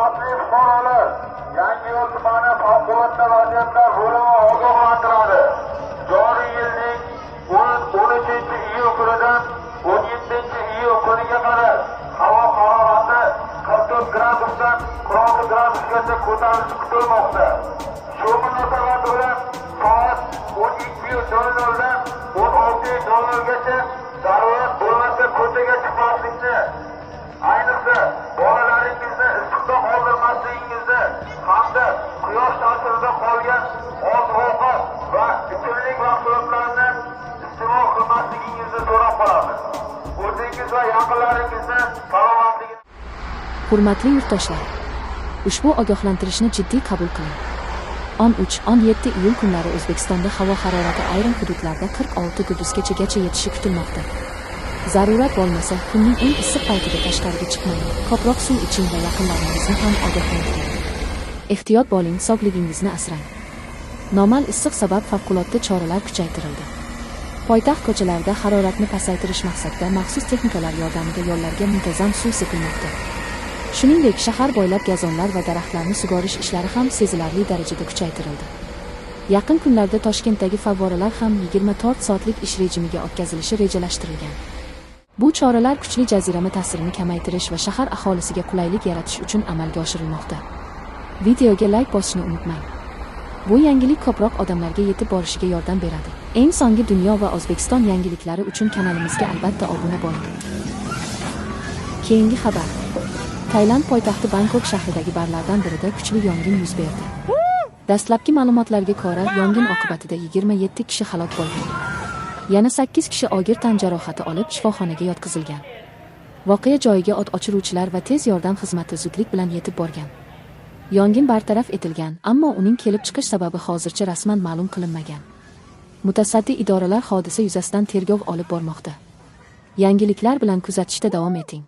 Hurmatli fuqarolar, Yangiyo'l tumani favqulodda vaziyatlar bo'limi ogohlantiradi. Joriy yilning 13-iyul kunidan 17-iyul kuniga qadar havo harorati 44 gradusdan 46 gradusgacha ko'tarilishi kutilmoqda. Shu munosabat bilan soat 12:00 dan 16:00gacha zarurat bo'lmasa ko'chaga chiqmaslikni, ayniqsa bolalaringizni issiqda qoldirmasligingizni hamda quyosh ta'sirida qolgan oziq-ovqat va ichimlik mahsulotlarini iste'mol qilmasligingizni so'rab qolamiz. O'zingiz va yaqinlaringizni salomatligini. Hurmatli yurtdoshlar, ushbu ogohlantirishni jiddiy qabul qiling. 13-17 iyul kunlari O'zbekistonda havo harorati ayrim hududlarda 46 gradusgacha yetishi kutilmoqda. Zarurat bo'lmasa, kunning eng issiq paytida tashqariga chiqmang. Ko'proq suv iching va yaqinlaringizni ham ogohlantiring. Ehtiyot bo'ling, sog'ligingizni asrang. Normal issiq sabab favqulodda choralar kuchaytirildi. Poytaxt ko'chalarida haroratni pasaytirish maqsadida maxsus texnikalar yordamida yo'llarga muntazam suv sepilmoqda. Shuningdek, shahar bo'ylab gazonlar va daraxtlarni sug'orish ishlari ham sezilarli darajada kuchaytirildi. Yaqin kunlarda Toshkentdagi favvoralar ham 24 soatlik ish rejimiga o'tkazilishi rejalashtirilgan. Bu choralar kuchli jazirama ta'sirini kamaytirish va shahar aholisiga qulaylik yaratish uchun amalga oshirilmoqda. Videoga like bosishni unutmang. Bu yangilik ko'proq odamlarga yetib borishiga yordam beradi. Eng so'nggi dunyo va O'zbekiston yangiliklari uchun kanalimizga albatta obuna bo'ling. Keyingi xabar. Tailand poytaxti Bangkok shahridagi barlardan birida kuchli yong'in yuz berdi. Dastlabki ma'lumotlarga ko'ra, yong'in oqibatida 27 kishi halok bo'lgan. Yana 8 kishi og'ir tan jarohati olib shifoxonaga yotqizilgan. Voqea joyiga o't o'chiruvchilar va tez yordam xizmati zudlik bilan yetib borgan. Yong'in bartaraf etilgan, ammo uning kelib chiqish sababi hozircha rasman ma'lum qilinmagan. Mutasaddi idoralar hodisa yuzasidan tergov olib bormoqda. Yangiliklar bilan kuzatishda davom eting.